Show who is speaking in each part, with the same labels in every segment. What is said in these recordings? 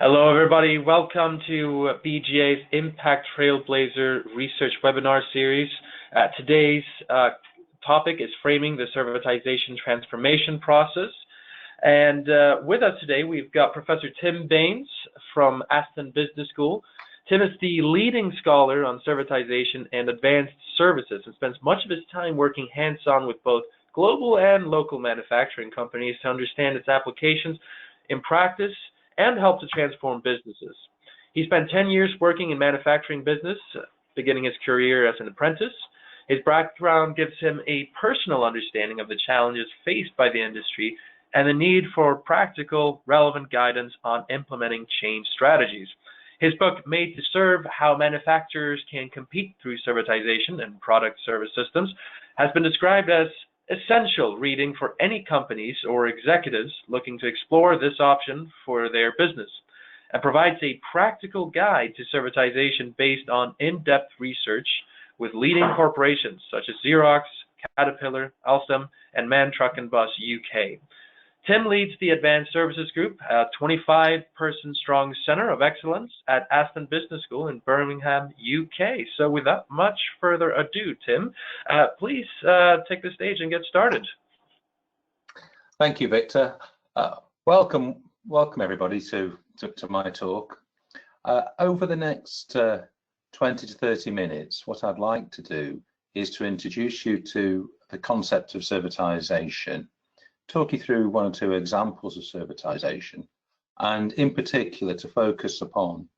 Speaker 1: Hello, everybody. Welcome to BGA's Impact Trailblazer research webinar series. Today's topic is framing the servitization transformation process. And with us today, we've got Professor Tim Baines from Aston Business School. Tim is the leading scholar on servitization and advanced services and spends much of his time working hands-on with both global and local manufacturing companies to understand its applications in practice and help to transform businesses. He spent 10 years working in manufacturing business, beginning his career as an apprentice. His background gives him a personal understanding of the challenges faced by the industry and the need for practical, relevant guidance on implementing change strategies. His book, Made to Serve: How Manufacturers Can Compete Through Servitization and Product Service Systems, has been described as essential reading for any companies or executives looking to explore this option for their business, and provides a practical guide to servitization based on in-depth research with leading corporations such as Xerox, Caterpillar, Alstom, and MAN Truck and Bus UK. Tim leads the Advanced Services Group, a 25-person strong center of excellence at Aston Business School in Birmingham, UK. So without much further ado, Tim, please take the stage and get started.
Speaker 2: Thank you, Victor. Welcome everybody to my talk. Over the next 20 to 30 minutes, what I'd like to do is to introduce you to the concept of servitization, talk you through one or two examples of servitization, and in particular to focus upon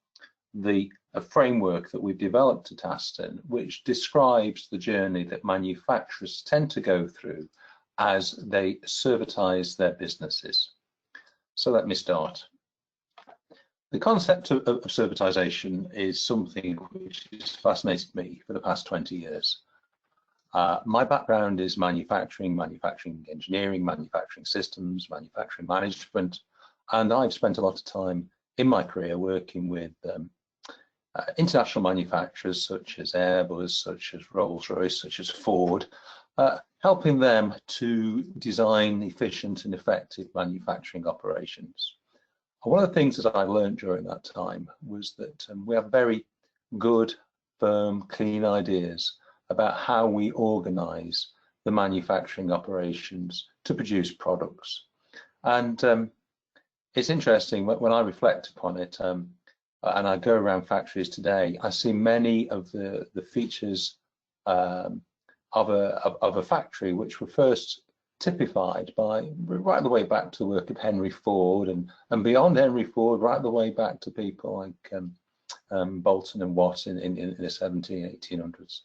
Speaker 2: a framework that we've developed at Aston, which describes the journey that manufacturers tend to go through as they servitize their businesses. So let me start. The concept of servitization is something which has fascinated me for the past 20 years. My background is manufacturing engineering, manufacturing systems, manufacturing management, and I've spent a lot of time in my career working with international manufacturers such as Airbus, such as Rolls-Royce, such as Ford, helping them to design efficient and effective manufacturing operations. And one of the things that I learned during that time was that we have very good, firm, clean ideas about how we organize the manufacturing operations to produce products. And it's interesting when I reflect upon it, and I go around factories today, I see many of the features of a factory which were first typified by right the way back to the work of Henry Ford, and beyond Henry Ford, right the way back to people like Bolton and Watt in the 1800s.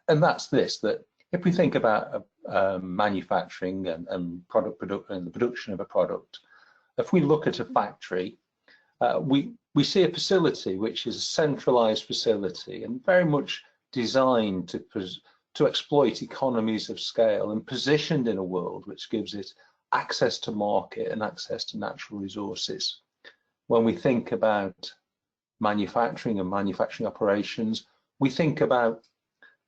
Speaker 2: And that's this, that if we think about manufacturing and the production of a product, if we look at a factory, we see a facility which is a centralized facility and very much designed to exploit economies of scale and positioned in a world which gives it access to market and access to natural resources. When we think about manufacturing and manufacturing operations, we think about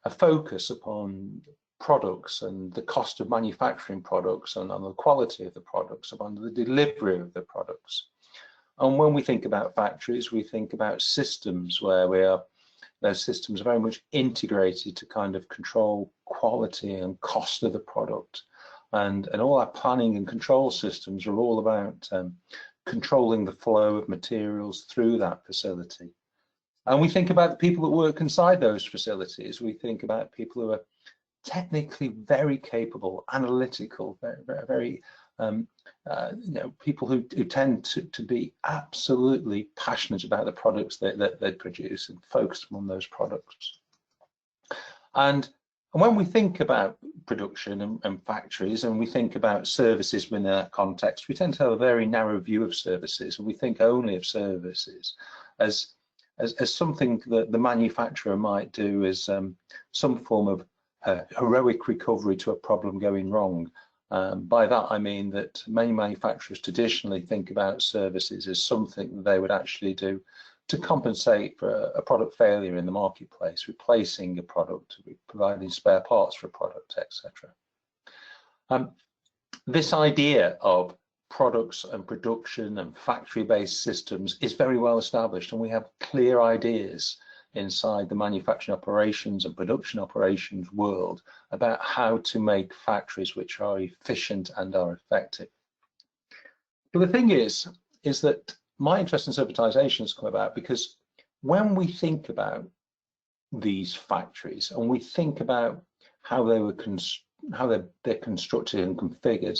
Speaker 2: a focus upon products and the cost of manufacturing products and on the quality of the products, upon the delivery of the products. And when we think about factories, we think about systems where those systems are very much integrated to kind of control quality and cost of the product. And all our planning and control systems are all about controlling the flow of materials through that facility. And we think about the people that work inside those facilities. We think about people who are technically very capable, analytical, very people who tend to be absolutely passionate about the products that they produce and focus on those products. And when we think about production and factories, and we think about services within that context, we tend to have a very narrow view of services, and we think only of services as something that the manufacturer might do as some form of heroic recovery to a problem going wrong. By that I mean that many manufacturers traditionally think about services as something that they would actually do to compensate for a product failure in the marketplace, replacing a product, providing spare parts for a product, etc. This idea of products and production and factory-based systems is very well established, and we have clear ideas inside the manufacturing operations and production operations world about how to make factories which are efficient and are effective. But the thing is that my interest in servitization has come about because when we think about these factories and we think about how they're constructed and configured,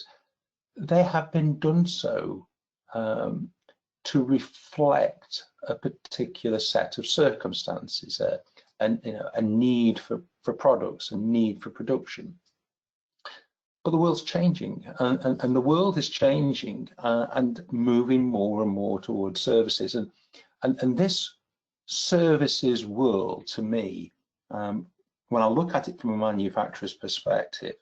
Speaker 2: they have been done so to reflect a particular set of circumstances, and a need for products, a need for production. But the world's changing, and the world is changing and moving more and more towards services, and this services world, to me, when I look at it from a manufacturer's perspective,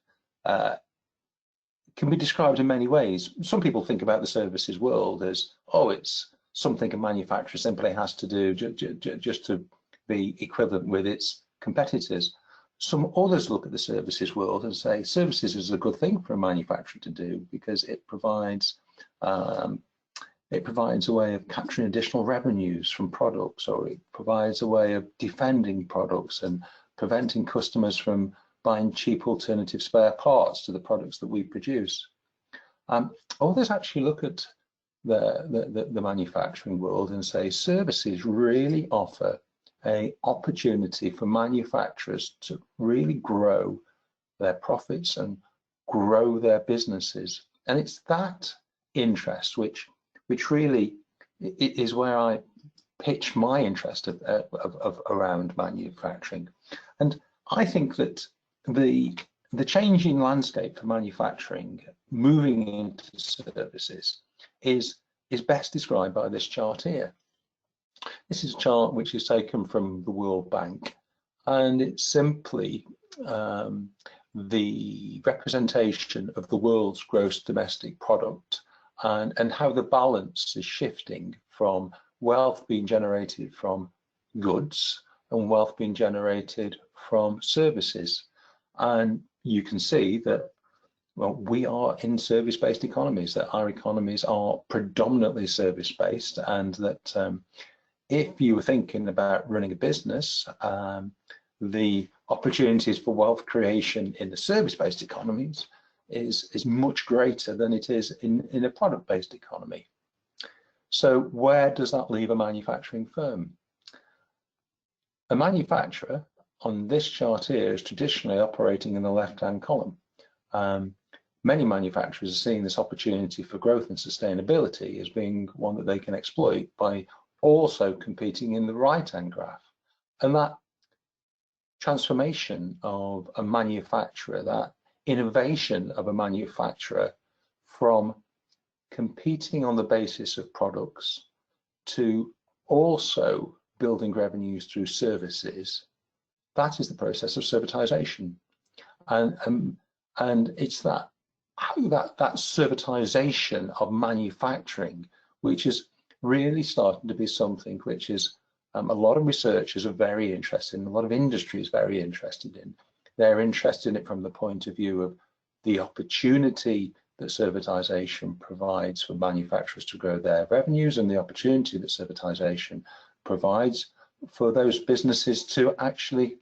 Speaker 2: can be described in many ways. Some people think about the services world as, oh, it's something a manufacturer simply has to do just to be equivalent with its competitors. Some others look at the services world and say services is a good thing for a manufacturer to do because it provides a way of capturing additional revenues from products, or it provides a way of defending products and preventing customers from buying cheap alternative spare parts to the products that we produce. Others actually look at the manufacturing world and say services really offer an opportunity for manufacturers to really grow their profits and grow their businesses. And it's that interest which really is where I pitch my interest around manufacturing. And I think that the changing landscape for manufacturing moving into services is best described by this chart here. This is a chart which is taken from the World Bank, and it's simply the representation of the world's gross domestic product and how the balance is shifting from wealth being generated from goods and wealth being generated from services. And you can see that, well, we are in service-based economies, that our economies are predominantly service-based, and that if you were thinking about running a business, the opportunities for wealth creation in the service-based economies is much greater than it is in a product-based economy. So where does that leave a manufacturing firm? A manufacturer on this chart here is traditionally operating in the left-hand column. Many manufacturers are seeing this opportunity for growth and sustainability as being one that they can exploit by also competing in the right-hand graph. And that transformation of a manufacturer, that innovation of a manufacturer from competing on the basis of products to also building revenues through services, that is the process of servitization. And it's that servitization of manufacturing which is really starting to be something which is a lot of researchers are very interested in, a lot of industry is very interested in. They're interested in it from the point of view of the opportunity that servitization provides for manufacturers to grow their revenues, and the opportunity that servitization provides for those businesses to actually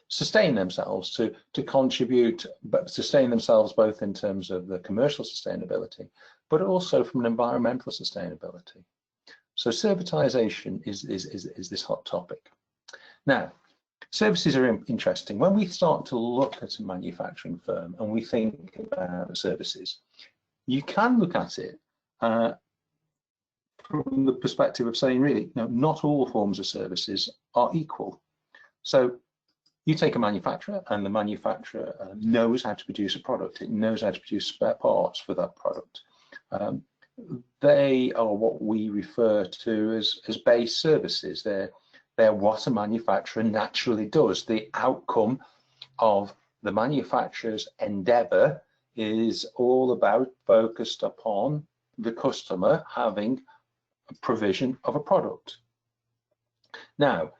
Speaker 2: sustain themselves, to contribute, but sustain themselves both in terms of the commercial sustainability, but also from an environmental sustainability. So servitization is this hot topic. Now, services are interesting. When we start to look at a manufacturing firm and we think about services, you can look at it from the perspective of saying, really, not all forms of services are equal. So you take a manufacturer, and the manufacturer knows how to produce a product. It knows how to produce spare parts for that product. They are what we refer to as base services. They're what a manufacturer naturally does. The outcome of the manufacturer's endeavor is all about focused upon the customer having a provision of a product. Now,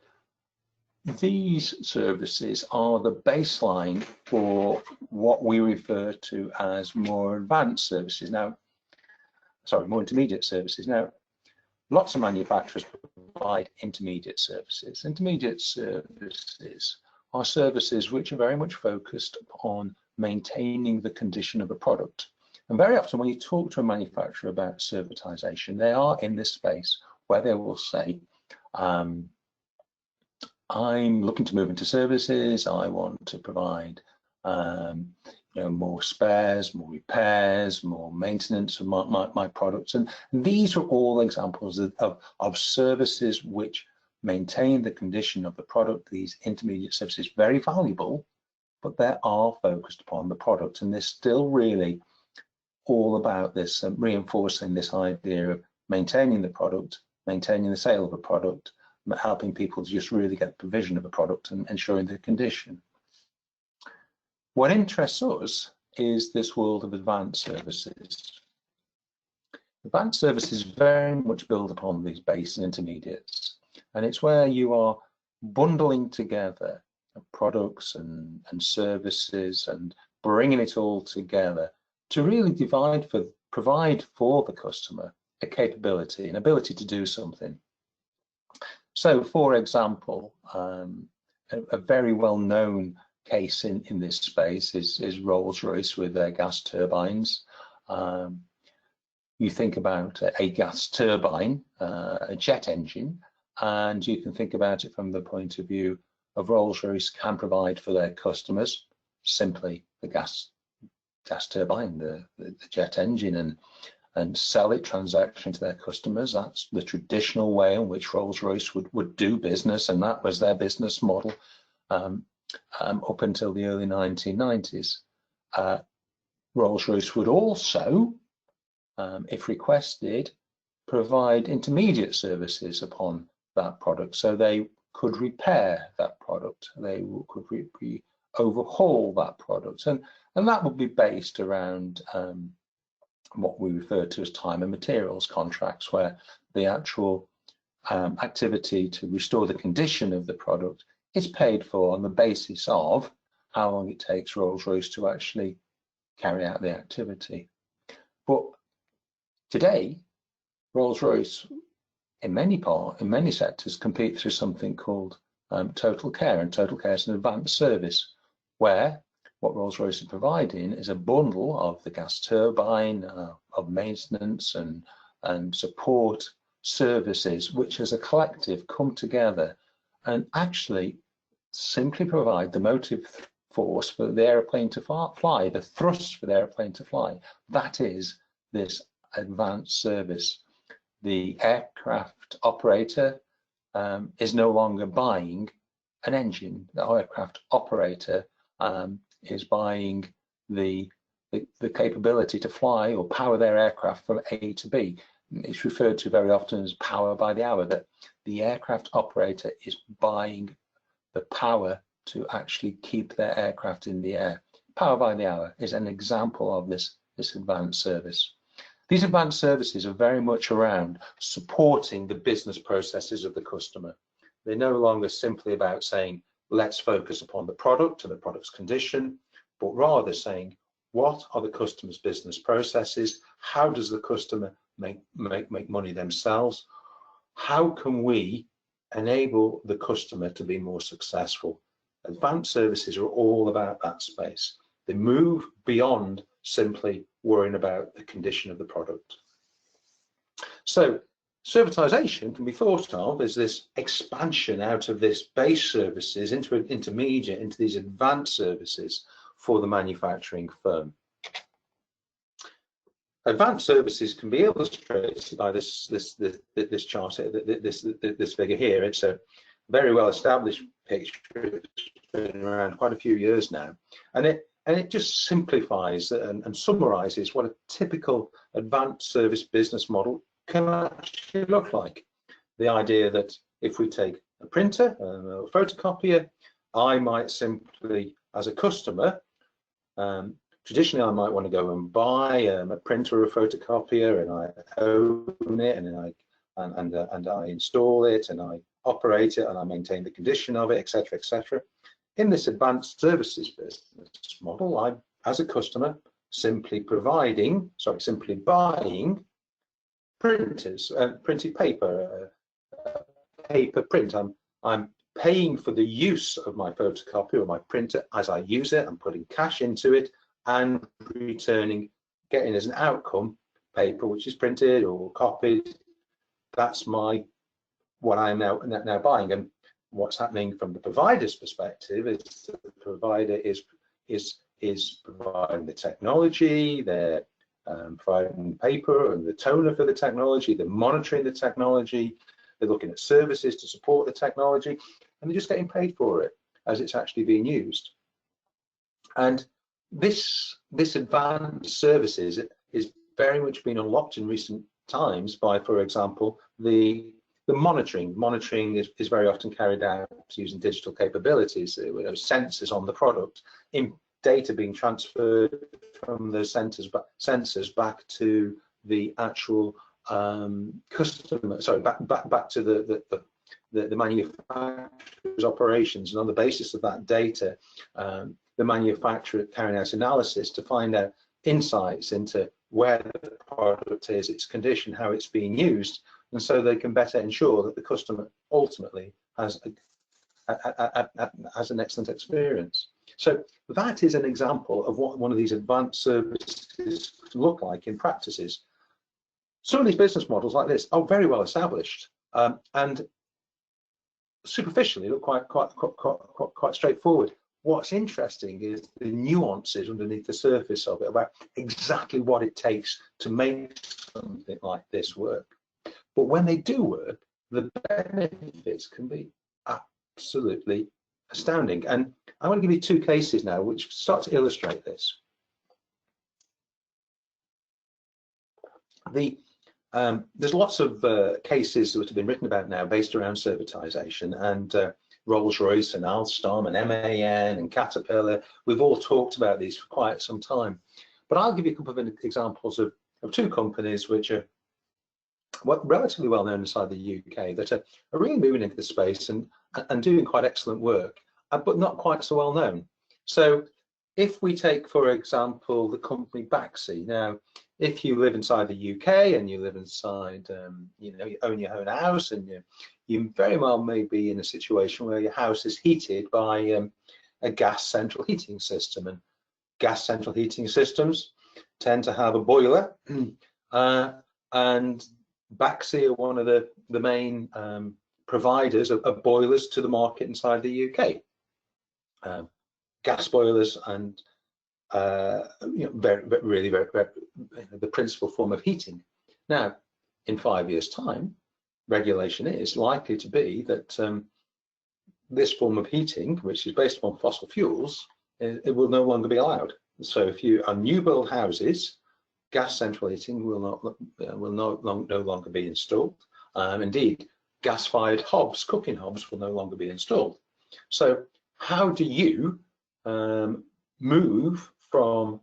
Speaker 2: these services are the baseline for what we refer to as more advanced services. Now, sorry, more intermediate services. Now, lots of manufacturers provide intermediate services. Intermediate services are services which are very much focused on maintaining the condition of a product. And very often when you talk to a manufacturer about servitization, they are in this space where they will say, I'm looking to move into services. I want to provide more spares, more repairs, more maintenance of my products. And these are all examples of services which maintain the condition of the product. These intermediate services, very valuable, but they are focused upon the product. And they're still really all about this, reinforcing this idea of maintaining the product, maintaining the sale of a product, helping people to just really get provision of a product and ensuring the condition. What interests us is this world of advanced services. Advanced services very much build upon these base and intermediates, and it's where you are bundling together products and services and bringing it all together to really provide for the customer a capability, an ability to do something. So, for example, a very well-known case in this space is Rolls-Royce with their gas turbines. You think about a gas turbine, a jet engine, and you can think about it from the point of view of Rolls-Royce can provide for their customers simply the gas turbine, the jet engine, and sell it transaction to their customers. That's the traditional way in which Rolls-Royce would do business, and that was their business model up until the early 1990s. Rolls-Royce would also, if requested, provide intermediate services upon that product, so they could repair that product, they could overhaul that product, and that would be based around what we refer to as time and materials contracts, where the actual activity to restore the condition of the product is paid for on the basis of how long it takes Rolls-Royce to actually carry out the activity. But today, Rolls-Royce, in many sectors, compete through something called total care, and total care is an advanced service where what Rolls-Royce is providing is a bundle of the gas turbine, of maintenance and support services, which as a collective come together and actually simply provide the motive force for the aeroplane to fly, the thrust for the aeroplane to fly. That is this advanced service. The aircraft operator is no longer buying an engine. The aircraft operator is buying the capability to fly or power their aircraft from A to B. It's referred to very often as power by the hour, that the aircraft operator is buying the power to actually keep their aircraft in the air. Power by the hour is an example of this advanced service. These advanced services are very much around supporting the business processes of the customer. They're no longer simply about saying, let's focus upon the product and the product's condition, but rather saying, what are the customer's business processes? How does the customer make money themselves? How can we enable the customer to be more successful? Advanced services are all about that space. They move beyond simply worrying about the condition of the product. So servitization can be thought of as this expansion out of this base services into an intermediate, into these advanced services for the manufacturing firm. Advanced services can be illustrated by this chart, this figure here. It's a very well established picture. It's been around quite a few years now, and it just simplifies and summarizes what a typical advanced service business model can actually look like. The idea that if we take a printer, a photocopier, I might simply, as a customer, traditionally I might want to go and buy a printer or a photocopier, and I own it, and I install it, and I
Speaker 3: operate it and I maintain the condition of it, etc., etc. In this advanced services business model, I'm, as a customer, simply buying printers, printed paper, paper print. I'm paying for the use of my photocopier or my printer as I use it. I'm putting cash into it and returning, getting as an outcome paper which is printed or copied. That's what I'm now buying. And what's happening from the provider's perspective is the provider is providing the technology, they're providing paper and the toner for the technology, they're monitoring the technology, they're looking at services to support the technology, and they're just getting paid for it as it's actually being used. And this advanced services is very much been unlocked in recent times by, for example, the monitoring. Monitoring is very often carried out using digital capabilities, sensors on the product, in data being transferred from the sensors back to the actual customer. Sorry, back to the manufacturer's operations, and on the basis of that data, the manufacturer carrying out analysis to find out insights into where the product is, its condition, how it's being used, and so they can better ensure that the customer ultimately has an excellent experience. So that is an example of what one of these advanced services look like in practices. Some of these business models like this are very well established and superficially look quite straightforward. What's interesting is the nuances underneath the surface of it about exactly what it takes to make something like this work. But when they do work, the benefits can be absolutely astounding. And I want to give you two cases now which start to illustrate this. There's lots of cases that have been written about now based around servitization, and Rolls-Royce and Alstom and MAN and Caterpillar, we've all talked about these for quite some time. But I'll give you a couple of examples of two companies which are relatively well known inside the UK that are really moving into the space and doing quite excellent work, but not quite so well known. So if we take, for example, the company Baxi. Now, if you live inside the UK and you live inside, you own your own house, and you very well may be in a situation where your house is heated by a gas central heating system, and gas central heating systems tend to have a boiler, and Baxi are one of the main providers of boilers to the market inside the UK. Gas boilers and really very the principal form of heating. Now, in 5 years' time, regulation is likely to be that this form of heating, which is based upon fossil fuels, it will no longer be allowed. So if you are new build houses, gas central heating will no longer be installed. Indeed, gas-fired hobs, cooking hobs, will no longer be installed. So how do you move from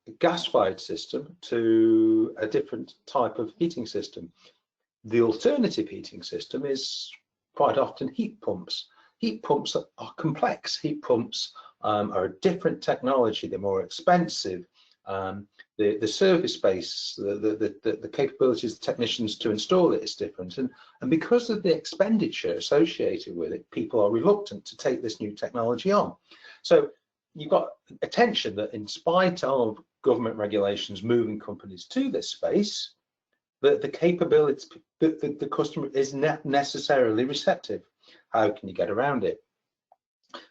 Speaker 3: a gas-fired system to a different type of heating system? The alternative heating system is quite often heat pumps. Heat pumps are complex. Heat pumps are a different technology. They're more expensive. The service space, the capabilities of the technicians to install it is different, and because of the expenditure associated with it, people are reluctant to take this new technology on. So you've got a tension that, in spite of government regulations moving companies to this space, the capability, the customer is not necessarily receptive. How can you get around it?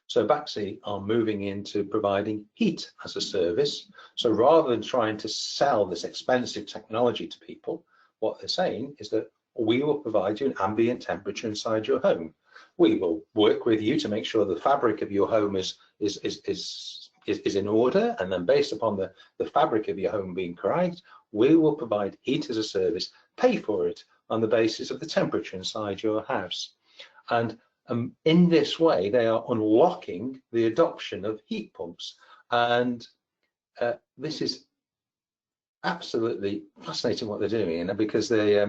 Speaker 3: So Baxi are moving into providing heat as a service. So rather than trying to sell this expensive technology to people, what they're saying is that we will provide you an ambient temperature inside your home. We will work with you to make sure the fabric of your home is in order, and then based upon the fabric of your home being correct, we will provide heat as a service, pay for it on the basis of the temperature inside your house. And in this way, they are unlocking the adoption of heat pumps. And this is absolutely fascinating what they're doing, because they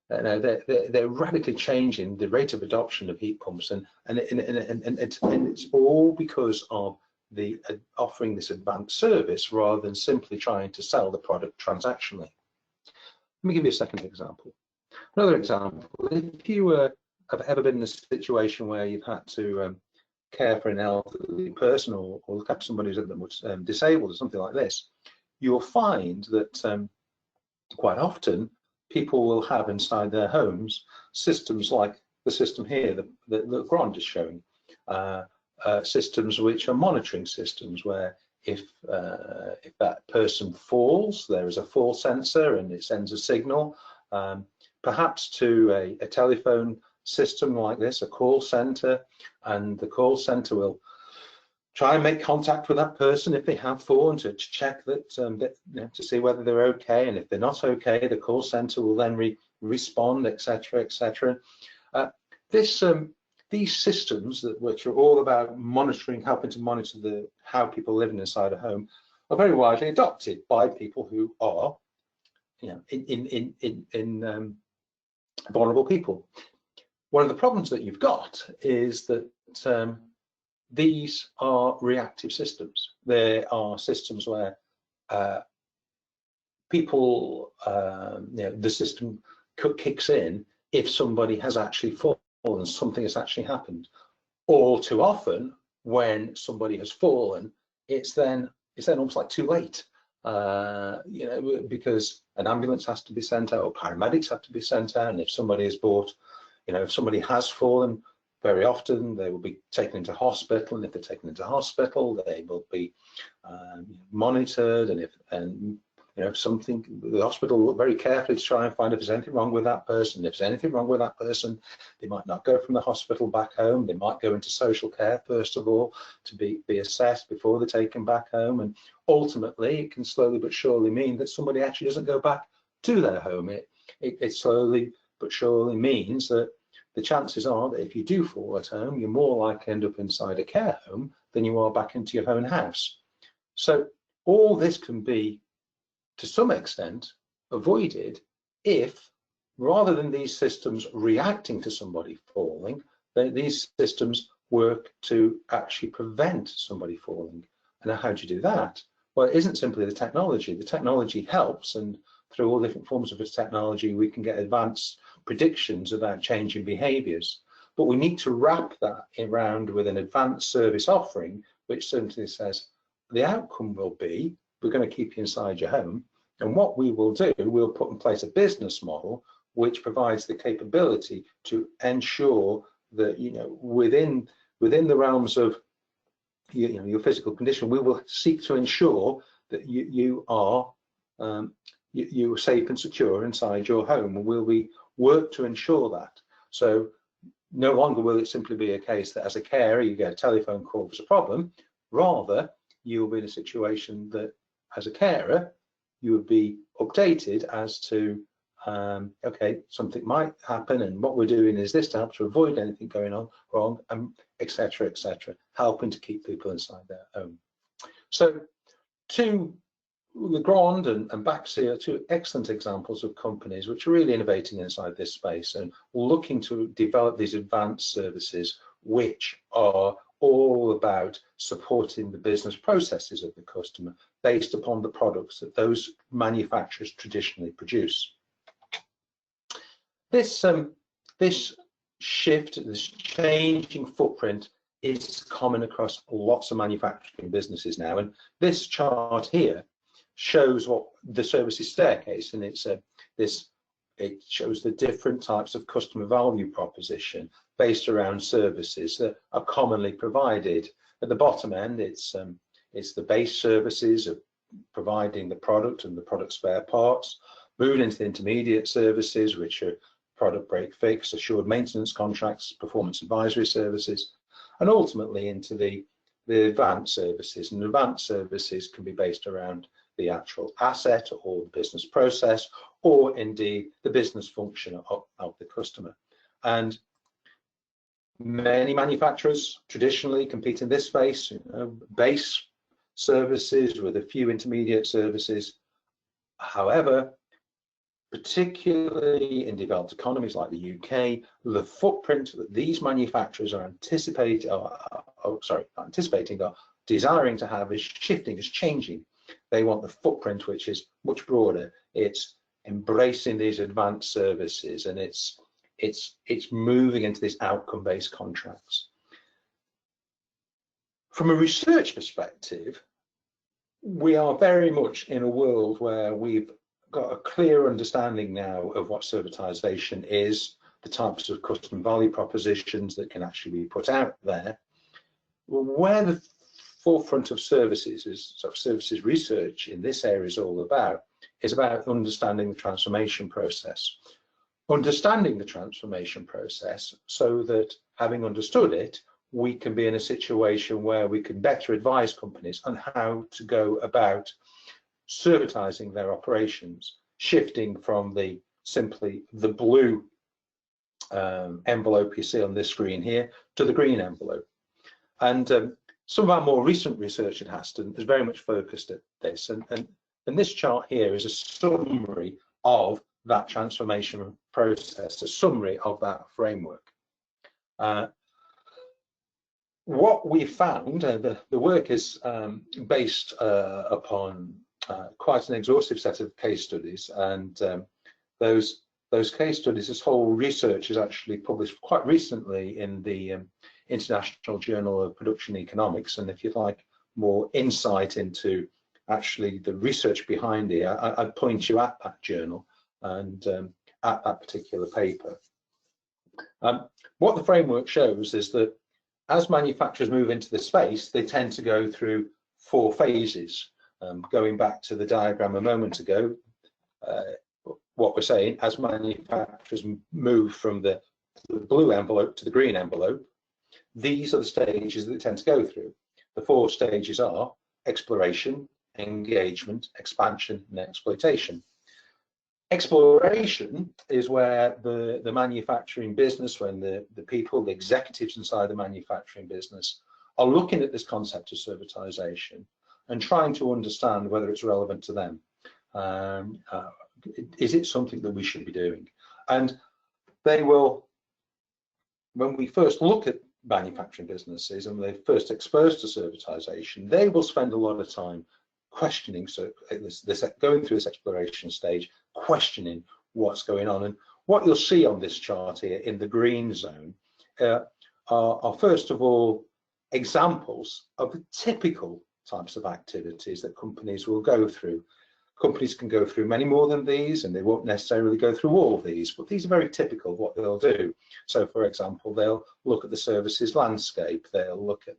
Speaker 3: they're radically changing the rate of adoption of heat pumps, and it's all because of the offering this advanced service rather than simply trying to sell the product transactionally. Let me give you a second example. Another example: if you have ever been in a situation where you've had to care for an elderly person or look after somebody who's disabled or something like this, you'll find that quite often people will have inside their homes systems like the system here that Grant is showing, systems which are monitoring systems where if that person falls, there is a fall sensor and it sends a signal, perhaps to a telephone system like this, a call center, and the call center will try and make contact with that person if they have fallen to check that, to see whether they're okay, and if they're not okay, the call center will then respond, etc., etc. These systems which are all about monitoring, helping to monitor how people live inside a home, are very widely adopted by people who are, in vulnerable people. One of the problems that you've got is that these are reactive systems. There are systems where people, the system kicks in if somebody has actually fallen, something has actually happened. All too often, when somebody has fallen, it's then almost like too late. Because an ambulance has to be sent out, or paramedics have to be sent out, and if somebody is brought, if somebody has fallen, very often they will be taken into hospital, and if they're taken into hospital, they will be monitored, and if something, the hospital will look very carefully to try and find if there's anything wrong with that person. If there's anything wrong with that person, they might not go from the hospital back home. They might go into social care first of all to be assessed before they're taken back home, and ultimately it can slowly but surely mean that somebody actually doesn't go back to their home. It slowly but surely means that the chances are that if you do fall at home, you're more likely to end up inside a care home than you are back into your own house. So all this can be, to some extent, avoided if, rather than these systems reacting to somebody falling, these systems work to actually prevent somebody falling. And how do you do that? Well, it isn't simply the technology. The technology helps, and through all different forms of this technology, we can get advanced predictions about changing behaviors. But we need to wrap that around with an advanced service offering, which simply says the outcome will be, we're going to keep you inside your home, and what we will do, we'll put in place a business model which provides the capability to ensure that within the realms of your physical condition, we will seek to ensure that you are safe and secure inside your home, and we work to ensure that. So no longer will it simply be a case that as a carer you get a telephone call if there's a problem. Rather, you'll be in a situation that as a carer you would be updated as to okay, something might happen, and what we're doing is this to help to avoid anything going on wrong, etc., etc., helping to keep people inside their home. So the Grand and Baxi are two excellent examples of companies which are really innovating inside this space and looking to develop these advanced services which are all about supporting the business processes of the customer based upon the products that those manufacturers traditionally produce. This shift, this changing footprint is common across lots of manufacturing businesses now, and this chart here shows what the services staircase, and it shows the different types of customer value proposition based around services that are commonly provided. At the bottom end, it's the base services of providing the product and the product spare parts, moving into the intermediate services, which are product break fix, assured maintenance contracts, performance advisory services, and ultimately into the advanced services. And advanced services can be based around the actual asset or the business process, or indeed the business function of the customer. And many manufacturers traditionally compete in this space, base services with a few intermediate services. However, particularly in developed economies like the UK, the footprint that these manufacturers are anticipating, or desiring to have is shifting, is changing. They want the footprint which is much broader. It's embracing these advanced services, and it's moving into these outcome-based contracts. From a research perspective, we are very much in a world where we've got a clear understanding now of what servitization is, the types of customer value propositions that can actually be put out there. Where the forefront of services is, sort of services research in this area is all about, is about understanding the transformation process. Understanding the transformation process so that, having understood it, we can be in a situation where we can better advise companies on how to go about servitizing their operations, shifting from simply the blue envelope you see on this screen here to the green envelope. And some of our more recent research at Haston is very much focused at this. And this chart here is a summary of that transformation process, a summary of that framework. What we found, the work is based upon quite an exhaustive set of case studies, and those case studies, this whole research is actually published quite recently in the International Journal of Production Economics. And if you'd like more insight into actually the research behind it, I'd point you at that journal and at that particular paper. What the framework shows is that as manufacturers move into the space, they tend to go through 4 phases. Going back to the diagram a moment ago, what we're saying, as manufacturers move from the blue envelope to the green envelope, these are the stages that they tend to go through. The 4 stages are exploration, engagement, expansion, and exploitation. Exploration is where the manufacturing business, when the people, the executives inside the manufacturing business are looking at this concept of servitization and trying to understand whether it's relevant to them. Is it something that we should be doing? And they will, when we first look at manufacturing businesses and they're first exposed to servitization, they will spend a lot of time questioning, so going through this exploration stage, questioning what's going on. And what you'll see on this chart here in the green zone are first of all examples of the typical types of activities that companies will go through. Companies can go through many more than these, and they won't necessarily go through all of these, but these are very typical of what they'll do. So for example, they'll look at the services landscape, they'll look at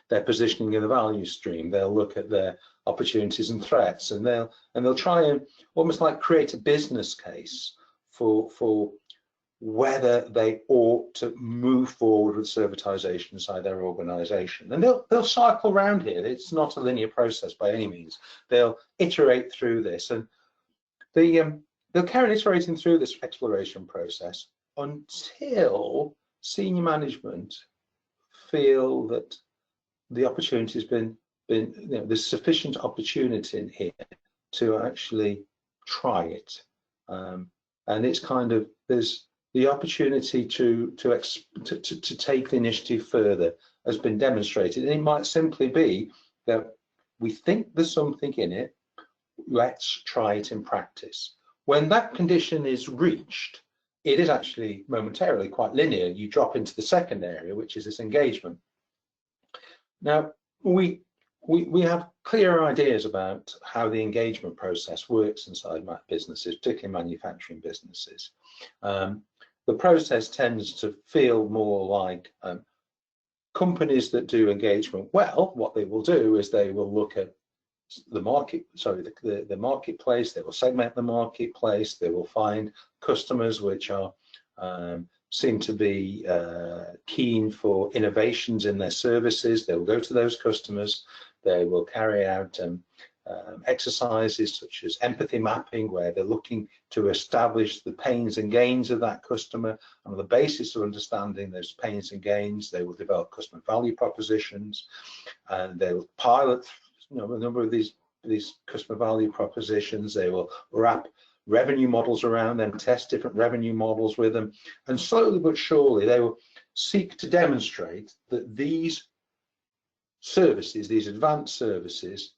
Speaker 3: their positioning in the value stream, they'll look at their opportunities and threats, and they'll try and almost like create a business case for whether they ought to move forward with servitization inside their organization. And they'll cycle around here. It's not a linear process by any means. They'll iterate through this, and they'll carry on iterating through this exploration process until senior management feel that the opportunity has been there's sufficient opportunity in here to actually try it, and it's kind of, there's the opportunity to take the initiative further has been demonstrated. And it might simply be that we think there's something in it, let's try it in practice. When that condition is reached, it is actually momentarily quite linear. You drop into the second area, which is this engagement. Now, we have clear ideas about how the engagement process works inside businesses, particularly manufacturing businesses. The process tends to feel more like companies that do engagement well. What they will do is they will look at the marketplace, they will segment the marketplace, they will find customers which are seem to be keen for innovations in their services. They will go to those customers, they will carry out exercises such as empathy mapping, where they're looking to establish the pains and gains of that customer, and on the basis of understanding those pains and gains, they will develop customer value propositions, and they will pilot a number of these these customer value propositions. They will wrap revenue models around them, test different revenue models with them, and slowly but surely they will seek to demonstrate that these services, these advanced services,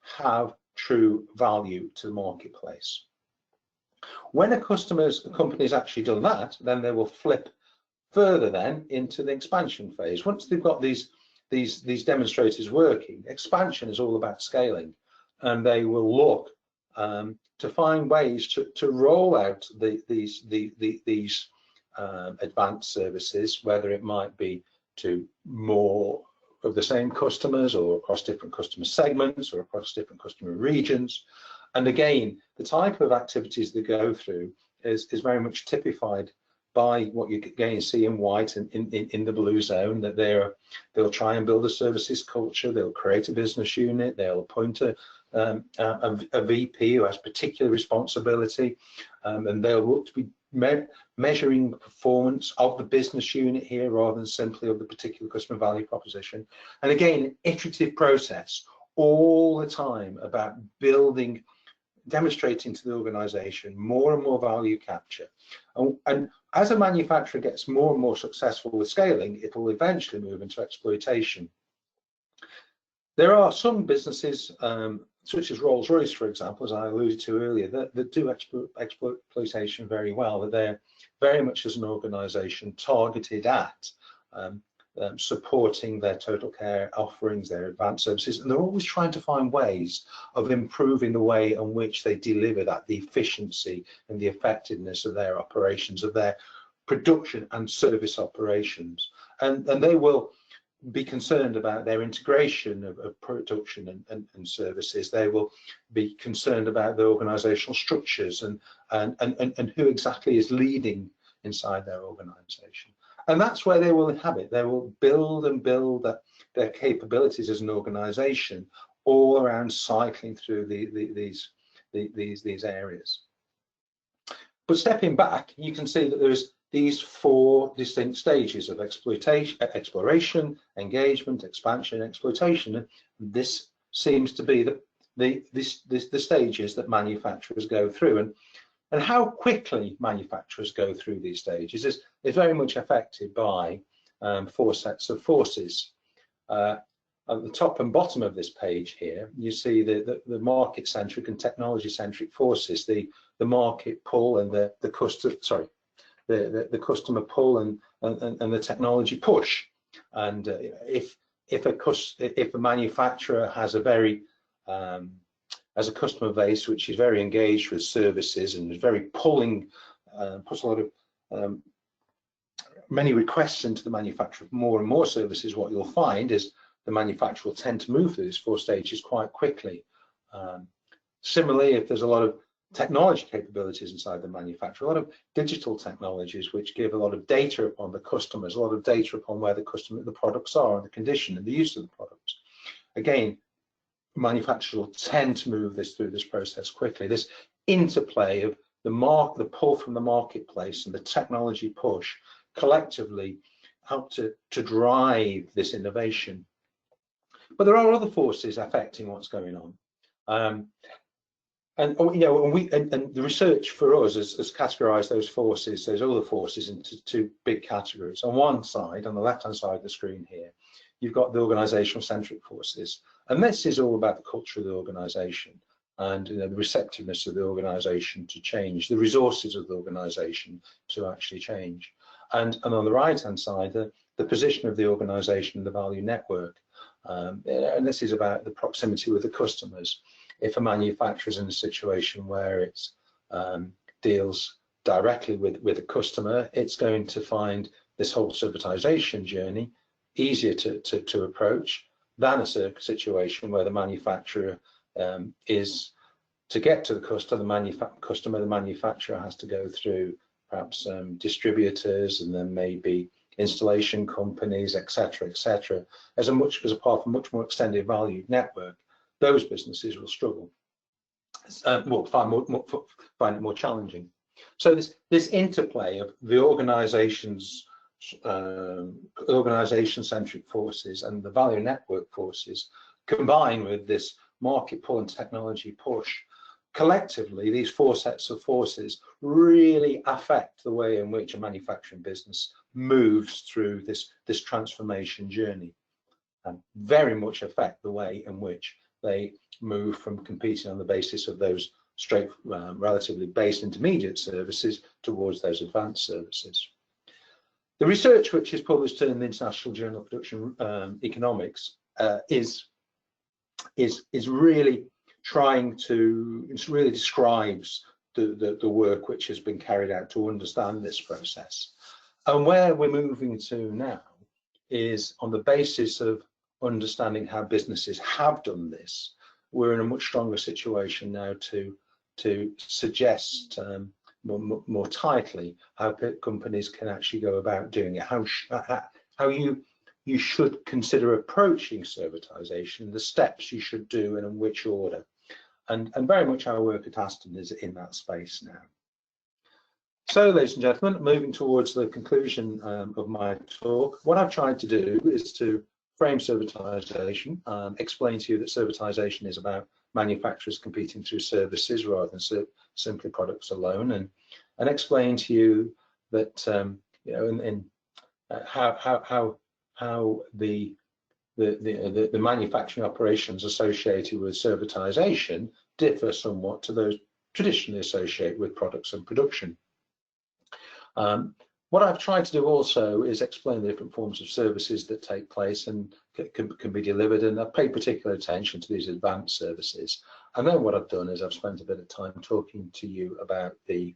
Speaker 3: have true value to the marketplace. When a company's actually done that, then they will flip further then into the expansion phase. Once they've got these demonstrators working, expansion is all about scaling, and they will look to find ways to roll out these advanced services, whether it might be to more of the same customers, or across different customer segments, or across different customer regions. And again, the type of activities they go through is very much typified by what you again see in white and in the blue zone, that they'll try and build a services culture, they'll create a business unit, they'll appoint a VP who has particular responsibility, and they'll look to be measuring performance of the business unit here rather than simply of the particular customer value proposition. And again, an iterative process all the time about building, demonstrating to the organization more and more value capture. And as a manufacturer gets more and more successful with scaling, it will eventually move into exploitation. There are some businesses, such as Rolls-Royce, for example, as I alluded to earlier, that do exploitation very well, that they're very much as an organization targeted at supporting their total care offerings, their advanced services, and they're always trying to find ways of improving the way in which they deliver that, the efficiency and the effectiveness of their operations, of their production and service operations. And they will be concerned about their integration of production and services. They will be concerned about the organizational structures and who exactly is leading inside their organization. And that's where they will inhabit. They will build and build their capabilities as an organization all around cycling through these areas. But stepping back, you can see that there's these four distinct stages of exploration, engagement, expansion, exploitation. And this seems to be the stages that manufacturers go through. And how quickly manufacturers go through these stages is very much affected by four sets of forces. At the top and bottom of this page here, you see the market-centric and technology-centric forces, the market pull and the customer pull and the technology push. And if a manufacturer has a customer base which is very engaged with services and is very pulling, puts a lot of many requests into the manufacturer for more and more services, what you'll find is the manufacturer will tend to move through these four stages quite quickly. Similarly, if there's a lot of technology capabilities inside the manufacturer, a lot of digital technologies which give a lot of data upon the customers, a lot of data upon where the products are and the condition and the use of the products. Again, manufacturers will tend to move through this process quickly. This interplay of the pull from the marketplace and the technology push collectively help to drive this innovation. But there are other forces affecting what's going on. And the research for us has categorized those other forces into two big categories. On one side, on the left-hand side of the screen here, you've got the organizational centric forces. And this is all about the culture of the organization and the receptiveness of the organization to change, the resources of the organization to actually change. And on the right-hand side, the position of the organization and the value network. And this is about the proximity with the customers. If a manufacturer is in a situation where it deals directly with a customer, it's going to find this whole servitization journey easier to approach than a situation where the manufacturer is to get to the customer. The manufacturer has to go through perhaps distributors and then maybe installation companies, etc., as a part of a much more extended value network. Those businesses will struggle, will find it more challenging. So this interplay of the organization-centric forces and the value network forces, combined with this market pull and technology push, collectively, these four sets of forces really affect the way in which a manufacturing business moves through this transformation journey, and very much affect the way in which they move from competing on the basis of those relatively base intermediate services towards those advanced services. The research, which is published in the International Journal of Production Economics, is really trying to, it really describes the work which has been carried out to understand this process. And where we're moving to now is on the basis of understanding how businesses have done this, we're in a much stronger situation now to suggest more tightly how companies can actually go about doing it, how you should consider approaching servitization, the steps you should do and in which order. And very much our work at Aston is in that space now. So, ladies and gentlemen, moving towards the conclusion of my talk, what I've tried to do is to frame servitization, explain to you that servitization is about manufacturers competing through services rather than simply products alone, and explain to you that you know, how the manufacturing operations associated with servitization differ somewhat to those traditionally associated with products and production. What I've tried to do also is explain the different forms of services that take place and can be delivered, and I've paid particular attention to these advanced services. And then what I've done is I've spent a bit of time talking to you about the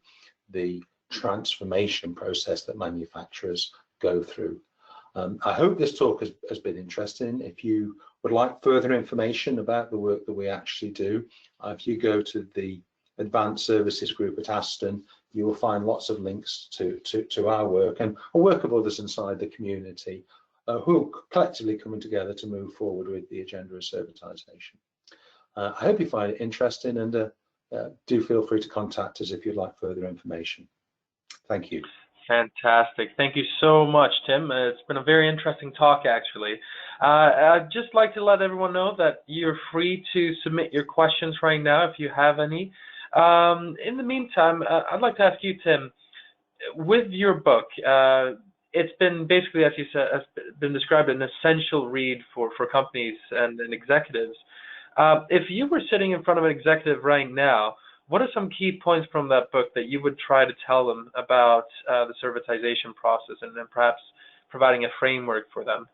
Speaker 3: transformation process that manufacturers go through. I hope this talk has been interesting. If you would like further information about the work that we actually do, if you go to the Advanced Services group at Aston, you will find lots of links to our work and a work of others inside the community who are collectively coming together to move forward with the agenda of servitization. I hope you find it interesting, and do feel free to contact us if you'd like further information. Thank you.
Speaker 1: Fantastic. Thank you so much, Tim. It's been a very interesting talk, actually. I'd just like to let everyone know that you're free to submit your questions right now if you have any. In the meantime, I'd like to ask you, Tim, with your book, it's been basically, as you said, has been described an essential read for companies and executives. If you were sitting in front of an executive right now, what are some key points from that book that you would try to tell them about the servitization process, and then perhaps providing a framework for them?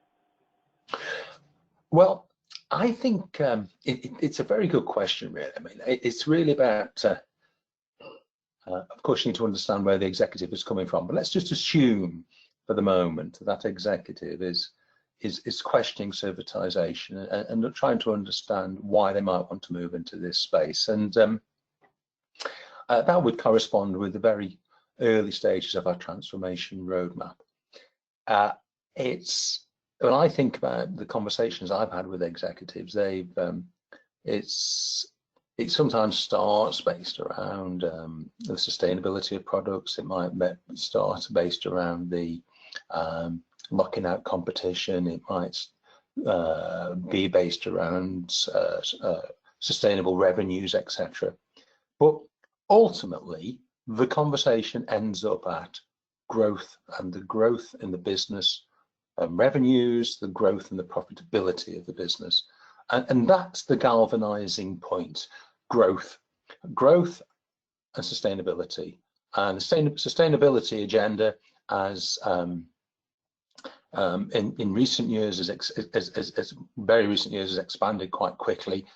Speaker 2: Well, I think it's a very good question, really. I mean, it's really about, of course, you need to understand where the executive is coming from, but let's just assume for the moment that executive is questioning servitization and trying to understand why they might want to move into this space. And that would correspond with the very early stages of our transformation roadmap. When I think about the conversations I've had with executives, it sometimes starts based around the sustainability of products. It might start based around the locking out competition. It might be based around sustainable revenues, etc. But ultimately, the conversation ends up at growth, and the growth in the business revenues, the growth and the profitability of the business. And that's the galvanizing point: growth and sustainability. And the sustainability agenda, as in recent years, as very recent years, has expanded quite quickly.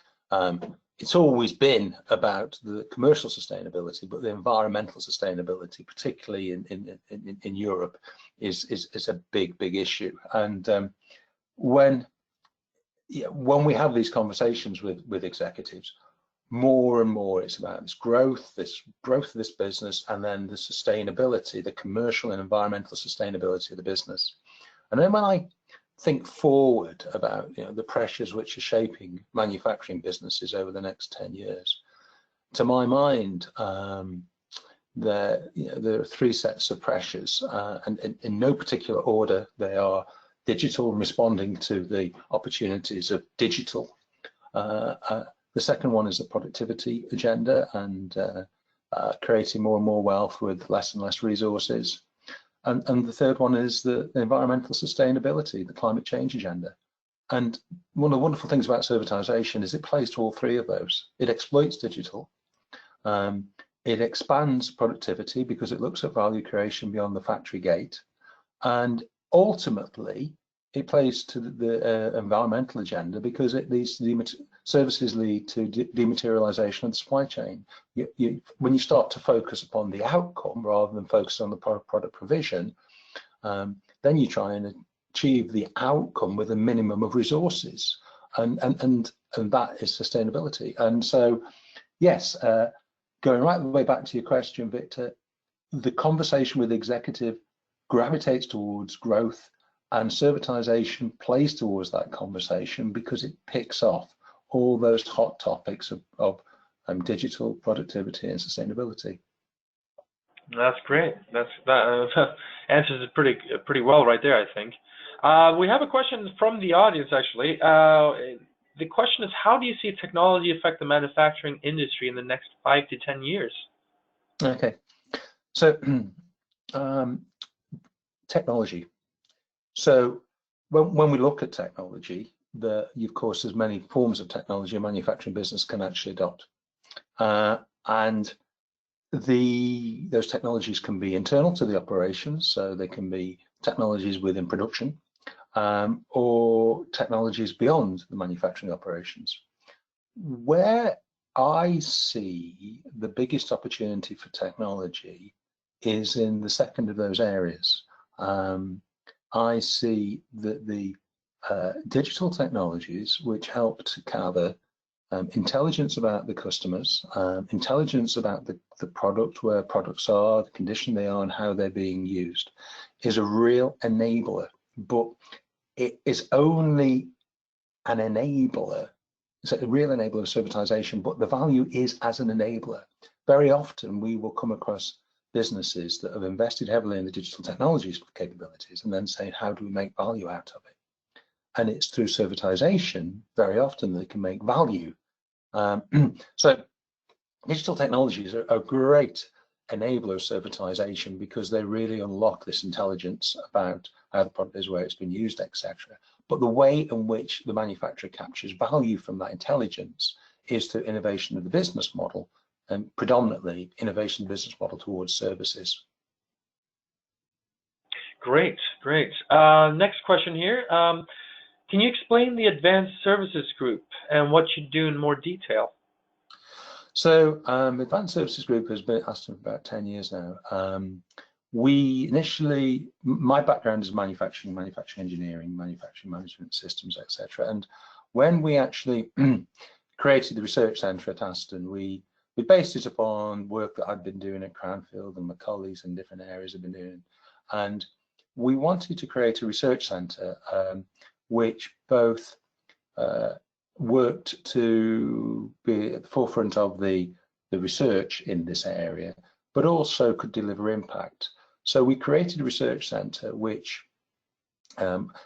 Speaker 2: It's always been about the commercial sustainability, but the environmental sustainability, particularly in Europe, is a big issue. And when we have these conversations with executives, more and more it's about this growth of this business, and then the sustainability, the commercial and environmental sustainability of the business. And then when I think forward about the pressures which are shaping manufacturing businesses over the next 10 years, to my mind, there are three sets of pressures, and in no particular order. They are digital, responding to the opportunities of digital. The second one is the productivity agenda and creating more and more wealth with less and less resources. And the third one is the environmental sustainability, the climate change agenda. And one of the wonderful things about servitization is it plays to all three of those. It exploits digital. It expands productivity because it looks at value creation beyond the factory gate. And ultimately, it plays to the environmental agenda because it leads to services lead to dematerialization of the supply chain. When you start to focus upon the outcome rather than focus on the product provision, then you try and achieve the outcome with a minimum of resources, and that is sustainability. And so, yes, going right the way back to your question, Victor, the conversation with the executive gravitates towards growth, and servitization plays towards that conversation because it picks off all those hot topics of digital productivity and sustainability.
Speaker 1: That's great. That answers it pretty well right there, I think. We have a question from the audience, actually. The question is, how do you see technology affect the manufacturing industry in the next 5 to 10 years?
Speaker 2: Okay, so technology. So when we look at technology, of course, there's many forms of technology a manufacturing business can actually adopt. And those technologies can be internal to the operations, so they can be technologies within production, or technologies beyond the manufacturing operations. Where I see the biggest opportunity for technology is in the second of those areas. I see that the digital technologies which help to gather intelligence about the customers, intelligence about the product, where products are, the condition they are, and how they're being used, is a real enabler. But it is only an enabler. It's a real enabler of servitization, but the value is as an enabler. Very often we will come across businesses that have invested heavily in the digital technologies capabilities and then saying, how do we make value out of it? And it's through servitization, very often, they can make value. So digital technologies are a great enabler of servitization because they really unlock this intelligence about how the product is, where it's been used, etc. But the way in which the manufacturer captures value from that intelligence is through innovation of the business model, and predominantly innovation of the business model towards services.
Speaker 1: Great. Next question here. Can you explain the Advanced Services Group and what you do in more detail?
Speaker 2: So Advanced Services Group has been at Aston for about 10 years now. We initially, my background is manufacturing engineering, manufacturing management systems, etc. And when we actually created the research centre at Aston, we based it upon work that I'd been doing at Cranfield and my colleagues in different areas have been doing. And we wanted to create a research centre which both worked to be at the forefront of the research in this area, but also could deliver impact. So we created a research centre which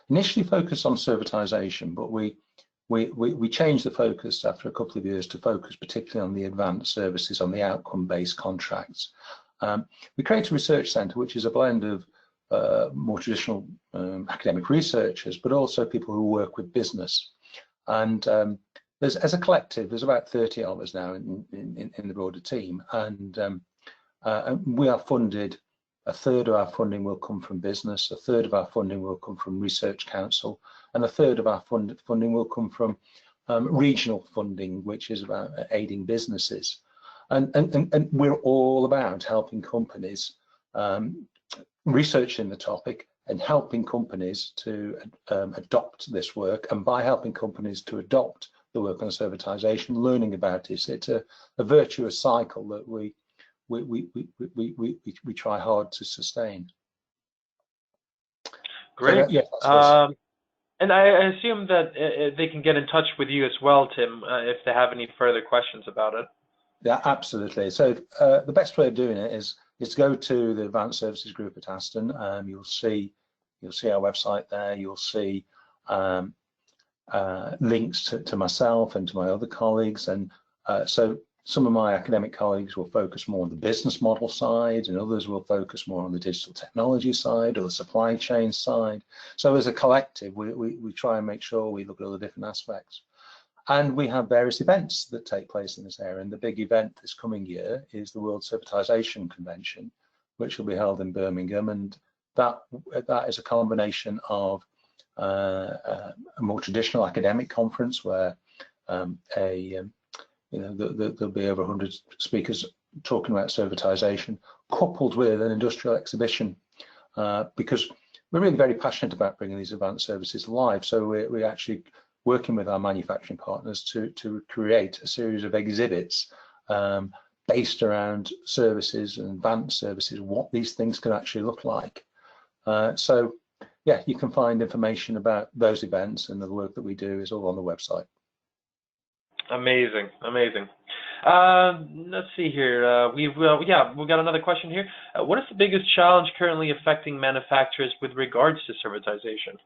Speaker 2: initially focused on servitization, but we changed the focus after a couple of years to focus particularly on the advanced services, on the outcome-based contracts. We created a research centre which is a blend of more traditional academic researchers, but also people who work with business. And as a collective, there's about 30 of us now in the broader team, and we are funded. A third of our funding will come from business, a third of our funding will come from Research Council, and a third of our funding will come from regional funding, which is about aiding businesses. And we're all about helping companies researching the topic and helping companies to adopt this work. And by helping companies to adopt the work on servitization, learning about it, it's a virtuous cycle that we try hard to sustain.
Speaker 1: Great.
Speaker 2: So, yeah,
Speaker 1: and I assume that they can get in touch with you as well, Tim, if they have any further questions about it.
Speaker 2: Yeah, absolutely. So the best way of doing it is go to the Advanced Services Group at Aston. You'll see our website there. You'll see links to myself and to my other colleagues, and so some of my academic colleagues will focus more on the business model side, and others will focus more on the digital technology side or the supply chain side. So as a collective, we try and make sure we look at all the different aspects. And we have various events that take place in this area. And the big event this coming year is the World Servitization Convention, which will be held in Birmingham. And that is a combination of a more traditional academic conference where there'll be over 100 speakers talking about servitization, coupled with an industrial exhibition, because we're really very passionate about bringing these advanced services alive. So we're actually working with our manufacturing partners to create a series of exhibits based around services and advanced services, what these things can actually look like. So yeah, you can find information about those events, and the work that we do is all on the website.
Speaker 1: Amazing, amazing. Let's see here. We've got another question here. What is the biggest challenge currently affecting manufacturers with regards to servitization?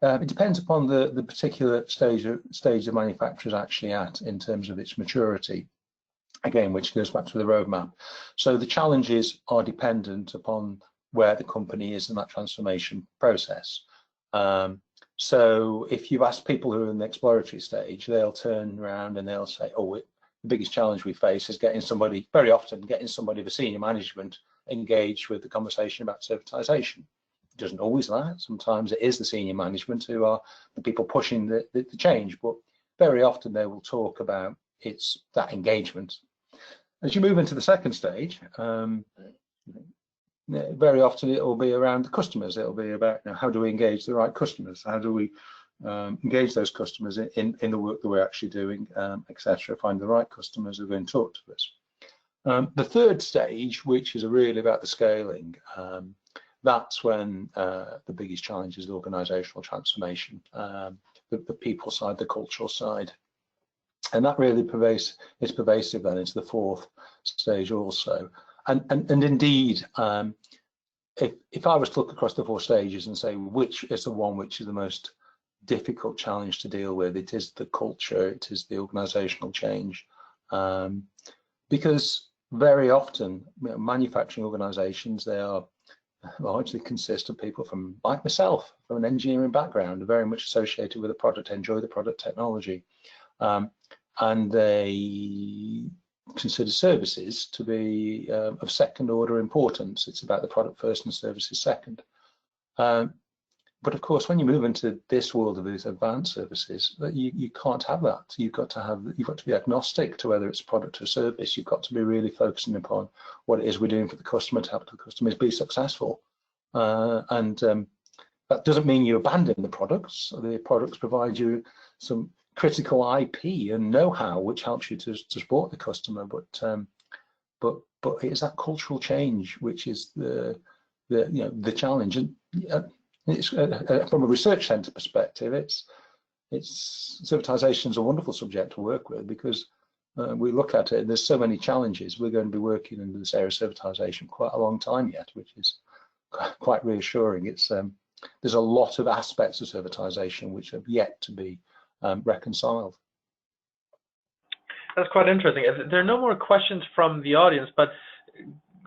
Speaker 2: It depends upon the particular stage the manufacturer is actually at in terms of its maturity. Again, which goes back to the roadmap. So the challenges are dependent upon where the company is in that transformation process. So if you ask people who are in the exploratory stage, they'll turn around and they'll say, oh, the biggest challenge we face is very often getting somebody of senior management engaged with the conversation about servitization. It doesn't always that. Sometimes it is the senior management who are the people pushing the change, but very often they will talk about that engagement. As you move into the second stage, very often it will be around the customers. It will be about how do we engage the right customers? How do we engage those customers in the work that we're actually doing, etc. Find the right customers who are going to talk to us. The third stage, which is really about the scaling, that's when the biggest challenge is the organizational transformation, the people side, the cultural side. And that really is pervasive then into the fourth stage also. And indeed, if I was to look across the four stages and say which is the one which is the most difficult challenge to deal with, it is the culture, it is the organizational change. Because very often, manufacturing organizations, they are largely consist of people from, like myself, from an engineering background, very much associated with the product, enjoy the product technology. And they consider services to be of second order importance. It's about the product first and services second. But of course, when you move into this world of these advanced services, you can't have that. You've got to be agnostic to whether it's product or service. You've got to be really focusing upon what it is we're doing for the customer to help the customers be successful. And that doesn't mean you abandon the products. The products provide you some critical IP and know-how which helps you to support the customer, but it's that cultural change which is the challenge. And it's from a research centre perspective, servitization is a wonderful subject to work with, because we look at it and there's so many challenges. We're going to be working in this area of servitization quite a long time yet, which is quite reassuring. There's a lot of aspects of servitization which have yet to be reconciled.
Speaker 1: That's quite interesting. There are no more questions from the audience, but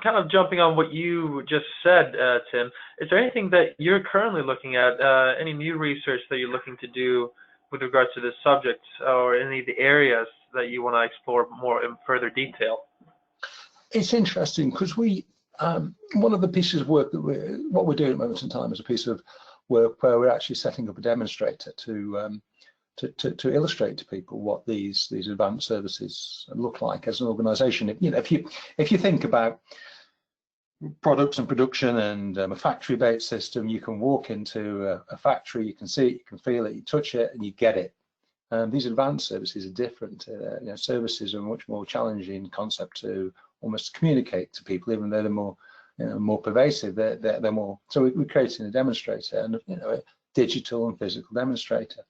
Speaker 1: kind of jumping on what you just said, Tim, is there anything that you're currently looking at, any new research that you're looking to do with regards to this subject, or any of the areas that you want to explore more in further detail?
Speaker 2: It's interesting because one of the pieces of work that what we're doing at the moment in time is a piece of work where we're actually setting up a demonstrator to illustrate to people what these advanced services look like as an organization. If you think about products and production and a factory-based system, you can walk into a factory, you can see it, you can feel it, you touch it, and you get it. These advanced services are different. Services are much more challenging concept to almost communicate to people, even though they're more pervasive. They're more. So we're creating a demonstrator, and a digital and physical demonstrator.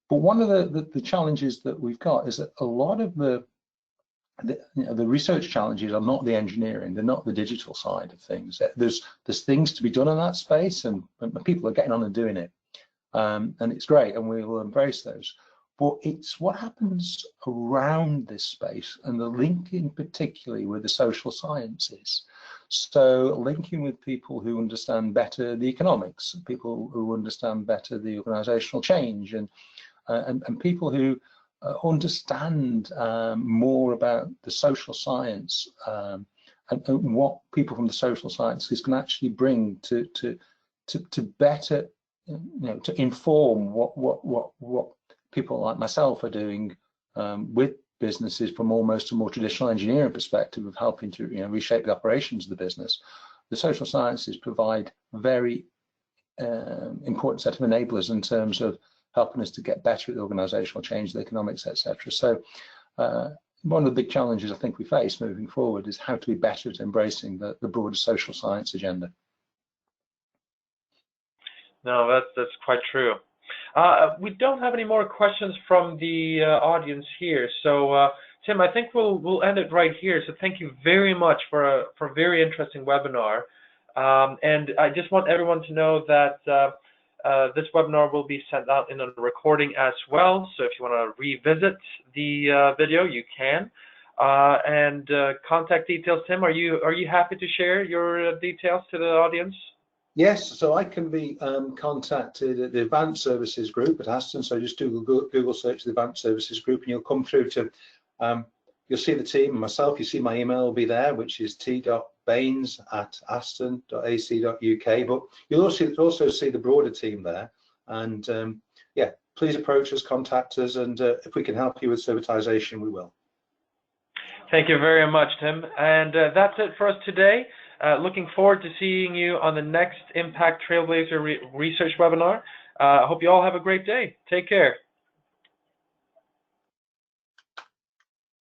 Speaker 2: But one of the challenges that we've got is that a lot of the research challenges are not the engineering, they're not the digital side of things. There's things to be done in that space, and people are getting on and doing it. and it's great, and we will embrace those. But it's what happens around this space and the linking particularly with the social sciences. So linking with people who understand better the economics, people who understand better the organizational change, and people who understand more about the social science and what people from the social sciences can actually bring to better, to inform what people like myself are doing with businesses from almost a more traditional engineering perspective of helping to reshape the operations of the business. The social sciences provide very important set of enablers in terms of helping us to get better at the organizational change, the economics, etc. So one of the big challenges I think we face moving forward is how to be better at embracing the broader social science agenda.
Speaker 1: No, that's quite true. We don't have any more questions from the audience here, so Tim, I think we'll end it right here. So thank you very much for a very interesting webinar, and I just want everyone to know that this webinar will be sent out in a recording as well. So if you want to revisit the video, you can. And contact details, Tim. Are you happy to share your details to the audience?
Speaker 3: Yes, so I can be contacted at the Advanced Services Group at Aston. So just do Google search the Advanced Services Group, and you'll come through to, you'll see the team and myself. You see my email will be there, which is t.baines@aston.ac.uk. But you'll also see the broader team there. And yeah, please approach us, contact us, and if we can help you with servitization, we will.
Speaker 1: Thank you very much, Tim. And that's it for us today. Looking forward to seeing you on the next Impact Trailblazer research webinar. I hope you all have a great day. Take care.